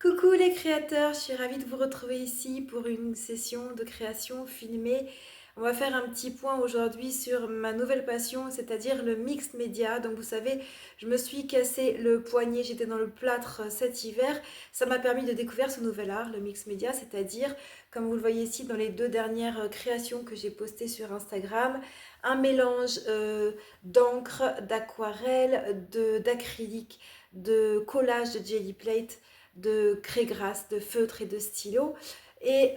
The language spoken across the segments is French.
Coucou les créateurs, je suis ravie de vous retrouver ici pour une session de création filmée. On va faire un petit point aujourd'hui sur ma nouvelle passion, c'est-à-dire le mixed media. Donc vous savez, je me suis cassé le poignet, j'étais dans le plâtre cet hiver. Ça m'a permis de découvrir ce nouvel art, le mixed media, c'est-à-dire, comme vous le voyez ici dans les deux dernières créations que j'ai postées sur Instagram, un mélange d'encre, d'aquarelle, d'acrylique, de collage de jelly plate, de craie grasse, de feutre et de stylo. Et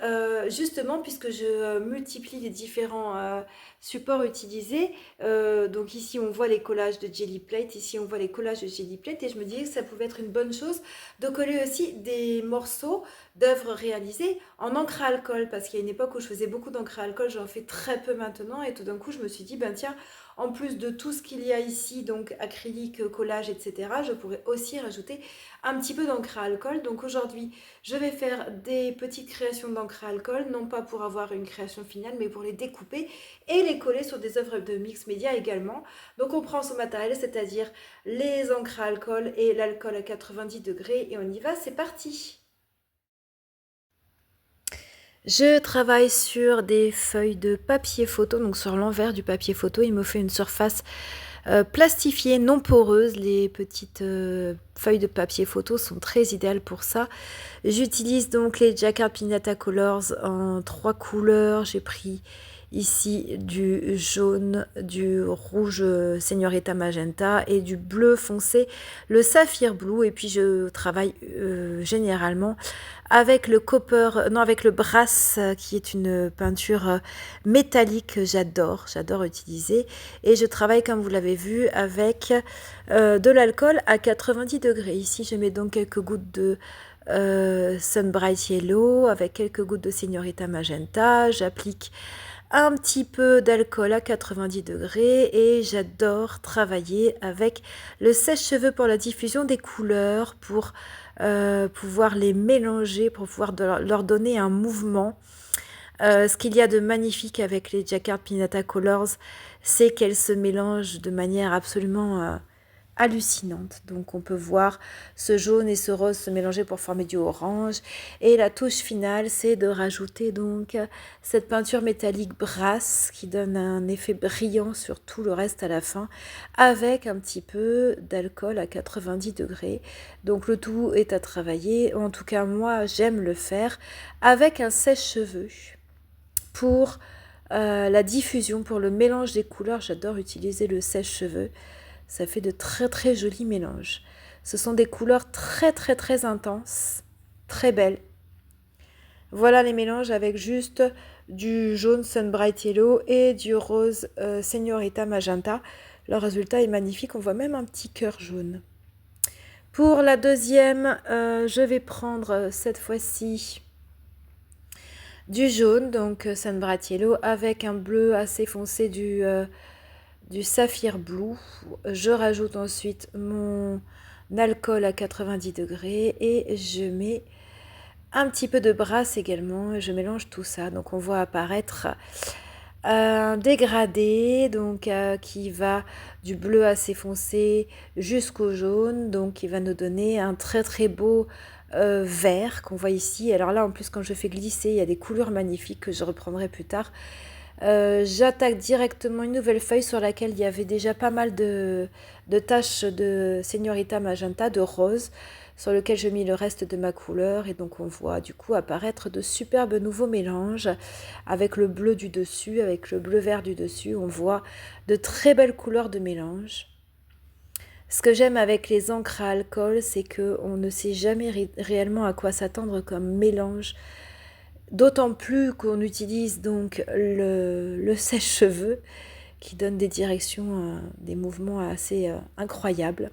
justement, puisque je multiplie les différents supports utilisés, donc ici on voit les collages de jelly plate, ici on voit les collages de jelly plate, et je me disais que ça pouvait être une bonne chose de coller aussi des morceaux d'œuvres réalisées en encre à alcool, parce qu'il y a une époque où je faisais beaucoup d'encre à alcool, j'en fais très peu maintenant, et tout d'un coup je me suis dit, ben tiens, en plus de tout ce qu'il y a ici, donc acrylique, collage, etc., je pourrais aussi rajouter un petit peu d'encre à alcool. Donc aujourd'hui, je vais faire des petites créations d'encre à alcool, non pas pour avoir une création finale, mais pour les découper et les coller sur des œuvres de mix média également. Donc on prend son matériel, c'est-à-dire les encres à alcool et l'alcool à 90 degrés, et on y va, c'est parti. Je travaille sur des feuilles de papier photo, donc sur l'envers du papier photo, il me fait une surface plastifiées, non poreuses. Les petites feuilles de papier photo sont très idéales pour ça. J'utilise donc les Jacquard Pinata Colors en 3 couleurs. J'ai pris ici du jaune, du rouge Señorita Magenta et du bleu foncé, le Saphir Blue. Et puis je travaille généralement avec le copper, non, avec le brass, qui est une peinture métallique que j'adore utiliser. Et je travaille, comme vous l'avez vu, avec de l'alcool à 90 degrés. Ici, je mets donc quelques gouttes de Sunbright Yellow avec quelques gouttes de Señorita Magenta. J'applique un petit peu d'alcool à 90 degrés et j'adore travailler avec le sèche-cheveux pour la diffusion des couleurs, pour pouvoir les mélanger, pour pouvoir leur donner un mouvement. Ce qu'il y a de magnifique avec les Jacquard Pinata Colors, c'est qu'elles se mélangent de manière absolument hallucinante. Donc on peut voir ce jaune et ce rose se mélanger pour former du orange. Et la touche finale, c'est de rajouter donc cette peinture métallique brasse qui donne un effet brillant sur tout le reste à la fin, avec un petit peu d'alcool à 90 degrés. Donc le tout est à travailler. En tout cas, moi, j'aime le faire avec un sèche-cheveux pour la diffusion, pour le mélange des couleurs. J'adore utiliser le sèche-cheveux. Ça fait de très très jolis mélanges. Ce sont des couleurs très intenses, très belles. Voilà les mélanges avec juste du jaune Sunbright Yellow et du rose Señorita Magenta. Le résultat est magnifique, on voit même un petit cœur jaune. Pour la deuxième, je vais prendre cette fois-ci du jaune, donc Sunbright Yellow, avec un bleu assez foncé du Saphir Blue. Je rajoute ensuite mon alcool à 90 degrés et je mets un petit peu de brasse également et je mélange tout ça. Donc on voit apparaître un dégradé donc qui va du bleu assez foncé jusqu'au jaune, donc qui va nous donner un très beau vert qu'on voit ici. Alors là en plus, quand je fais glisser, il y a des couleurs magnifiques que je reprendrai plus tard. J'attaque directement une nouvelle feuille sur laquelle il y avait déjà pas mal de taches de Señorita Magenta, de rose, sur lequel je mis le reste de ma couleur. Et donc on voit du coup apparaître de superbes nouveaux mélanges avec le bleu du dessus, avec le bleu vert du dessus. On voit de très belles couleurs de mélange. Ce que j'aime avec les encres à alcool, c'est qu'on ne sait jamais réellement à quoi s'attendre comme mélange. D'autant plus qu'on utilise donc le sèche-cheveux qui donne des directions, des mouvements assez incroyables.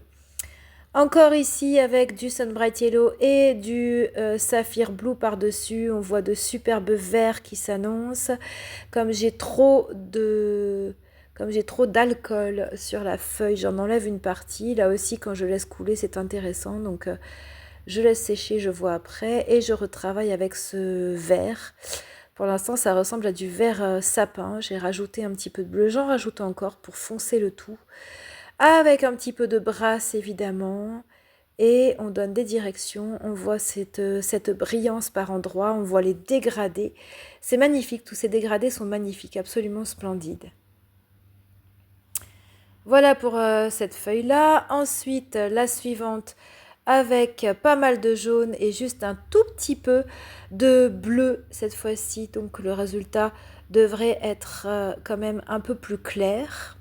Encore ici avec du Sunbright Yellow et du Saphir Blue par-dessus, on voit de superbes verts qui s'annoncent. Comme j'ai trop d'alcool sur la feuille, j'en enlève une partie. Là aussi, quand je laisse couler, c'est intéressant. Donc je laisse sécher, je vois après et je retravaille avec ce vert. Pour l'instant, ça ressemble à du vert sapin. J'ai rajouté un petit peu de bleu, j'en rajoute encore pour foncer le tout. Avec un petit peu de brasse évidemment. Et on donne des directions, on voit cette brillance par endroits, on voit les dégradés. C'est magnifique, tous ces dégradés sont magnifiques, absolument splendides. Voilà pour cette feuille-là. Ensuite, la suivante avec pas mal de jaune et juste un tout petit peu de bleu cette fois-ci. Donc le résultat devrait être quand même un peu plus clair,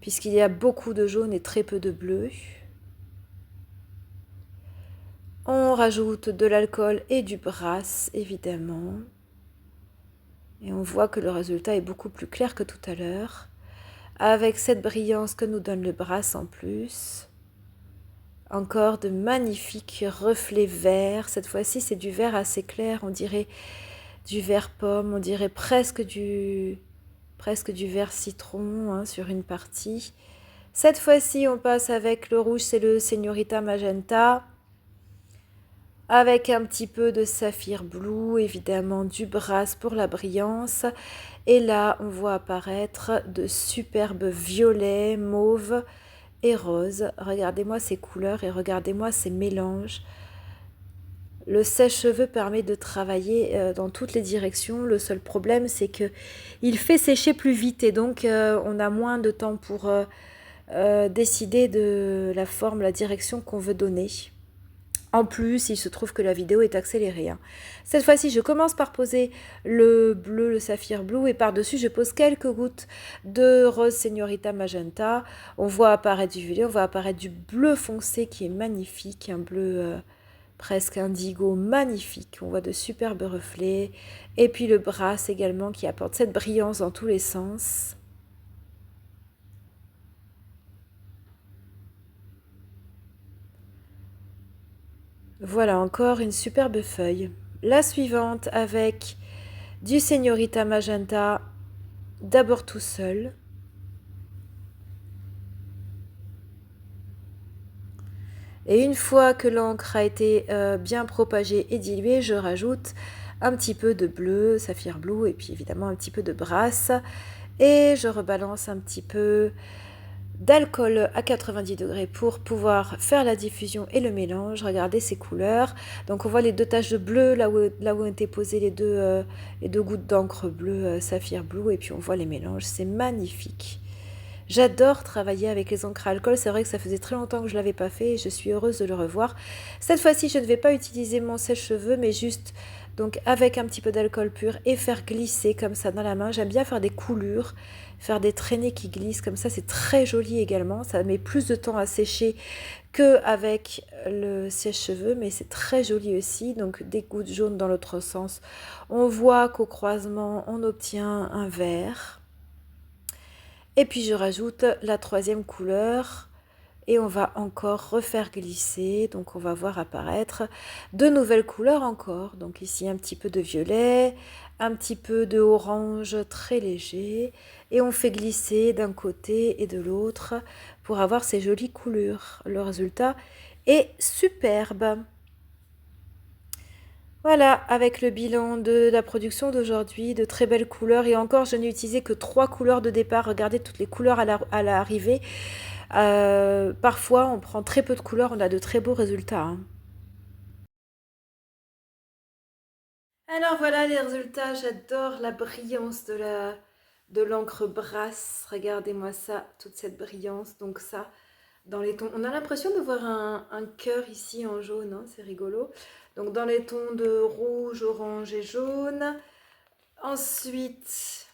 puisqu'il y a beaucoup de jaune et très peu de bleu. On rajoute de l'alcool et du brass, évidemment. Et on voit que le résultat est beaucoup plus clair que tout à l'heure, avec cette brillance que nous donne le brass en plus. Encore de magnifiques reflets verts. Cette fois-ci, c'est du vert assez clair. On dirait du vert pomme, on dirait presque du vert citron hein, sur une partie. Cette fois-ci, on passe avec le rouge, c'est le Señorita Magenta. Avec un petit peu de saphir blue, évidemment du brass pour la brillance. Et là, on voit apparaître de superbes violets, mauves et roses. Regardez-moi ces couleurs et regardez-moi ces mélanges. Le sèche-cheveux permet de travailler dans toutes les directions. Le seul problème, c'est que il fait sécher plus vite et donc on a moins de temps pour décider de la forme, la direction qu'on veut donner. En plus, il se trouve que la vidéo est accélérée. Hein. Cette fois-ci, je commence par poser le bleu, le saphir blue, et par-dessus, je pose quelques gouttes de rose Señorita Magenta. On voit apparaître du violet, on voit apparaître du bleu foncé qui est magnifique, un bleu presque indigo magnifique. On voit de superbes reflets. Et puis le brass également qui apporte cette brillance dans tous les sens. Voilà encore une superbe feuille. La suivante avec du Señorita Magenta, d'abord tout seul. Et une fois que l'encre a été bien propagée et diluée, je rajoute un petit peu de bleu, saphir blue, et puis évidemment un petit peu de brass. Et je rebalance un petit peu d'alcool à 90 degrés pour pouvoir faire la diffusion et le mélange. Regardez ces couleurs. Donc on voit les deux taches de bleu là où ont été posées les deux gouttes d'encre bleue saphir blue et puis on voit les mélanges. C'est magnifique. J'adore travailler avec les encres à alcool. C'est vrai que ça faisait très longtemps que je ne l'avais pas fait et je suis heureuse de le revoir. Cette fois-ci, je ne vais pas utiliser mon sèche-cheveux mais juste donc avec un petit peu d'alcool pur et faire glisser comme ça dans la main. J'aime bien faire des coulures, faire des traînées qui glissent comme ça, c'est très joli également. Ça met plus de temps à sécher qu'avec le sèche-cheveux, mais c'est très joli aussi. Donc des gouttes jaunes dans l'autre sens. On voit qu'au croisement, on obtient un vert. Et puis je rajoute la troisième couleur. Et on va encore refaire glisser, donc on va voir apparaître de nouvelles couleurs encore. Donc ici un petit peu de violet, un petit peu de orange très léger. Et on fait glisser d'un côté et de l'autre pour avoir ces jolies couleurs. Le résultat est superbe. Voilà, avec le bilan de la production d'aujourd'hui, de très belles couleurs. Et encore, je n'ai utilisé que 3 couleurs de départ. Regardez toutes les couleurs à l'arrivée. Parfois, on prend très peu de couleurs, on a de très beaux résultats. Hein. Alors voilà les résultats, j'adore la brillance de l'encre brass. Regardez-moi ça, toute cette brillance. Donc ça, dans les tons, on a l'impression de voir un cœur ici en jaune, hein, c'est rigolo. Donc dans les tons de rouge, orange et jaune. Ensuite,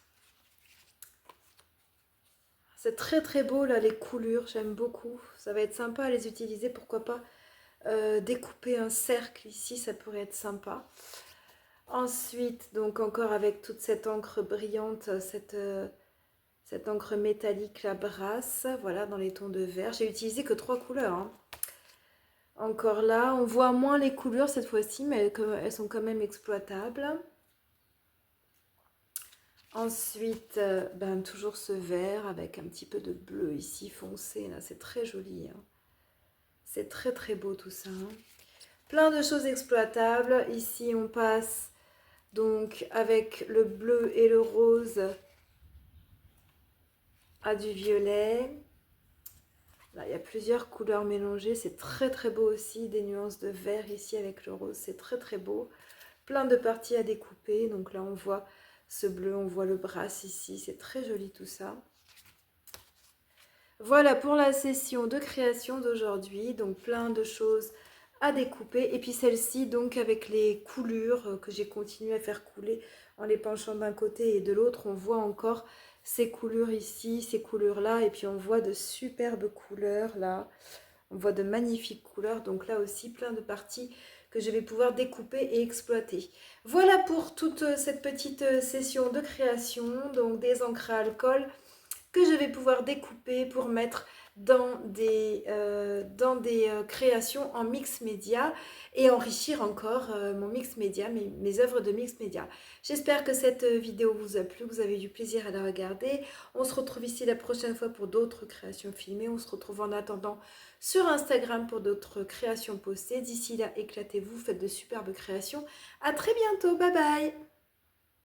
c'est très très beau là les coulures, j'aime beaucoup. Ça va être sympa à les utiliser, pourquoi pas découper un cercle ici, ça pourrait être sympa. Ensuite, donc encore avec toute cette encre brillante, cette encre métallique, la brasse, voilà, dans les tons de vert. J'ai utilisé que 3 couleurs. Hein. Encore là, on voit moins les couleurs cette fois-ci, mais elles sont quand même exploitables. Ensuite, ben, toujours ce vert avec un petit peu de bleu ici foncé, là, c'est très joli. Hein. C'est très très beau tout ça. Hein. Plein de choses exploitables. Ici, on passe donc avec le bleu et le rose à du violet. Là, il y a plusieurs couleurs mélangées, c'est très très beau aussi, des nuances de vert ici avec le rose, c'est très très beau. Plein de parties à découper, donc là on voit ce bleu, on voit le brass ici, c'est très joli tout ça. Voilà pour la session de création d'aujourd'hui, donc plein de choses à découper. Et puis celle-ci, donc avec les coulures que j'ai continué à faire couler en les penchant d'un côté et de l'autre, on voit encore ces coulures ici, ces couleurs-là, et puis on voit de superbes couleurs là. On voit de magnifiques couleurs, donc là aussi plein de parties que je vais pouvoir découper et exploiter. Voilà pour toute cette petite session de création, donc des encres à alcool que je vais pouvoir découper pour mettre dans des créations en mix média et enrichir encore mon mix média, mes œuvres de mix média. J'espère que cette vidéo vous a plu, que vous avez du plaisir à la regarder. On se retrouve ici la prochaine fois pour d'autres créations filmées. On se retrouve en attendant sur Instagram pour d'autres créations postées. D'ici là, éclatez-vous, faites de superbes créations. À très bientôt, bye bye!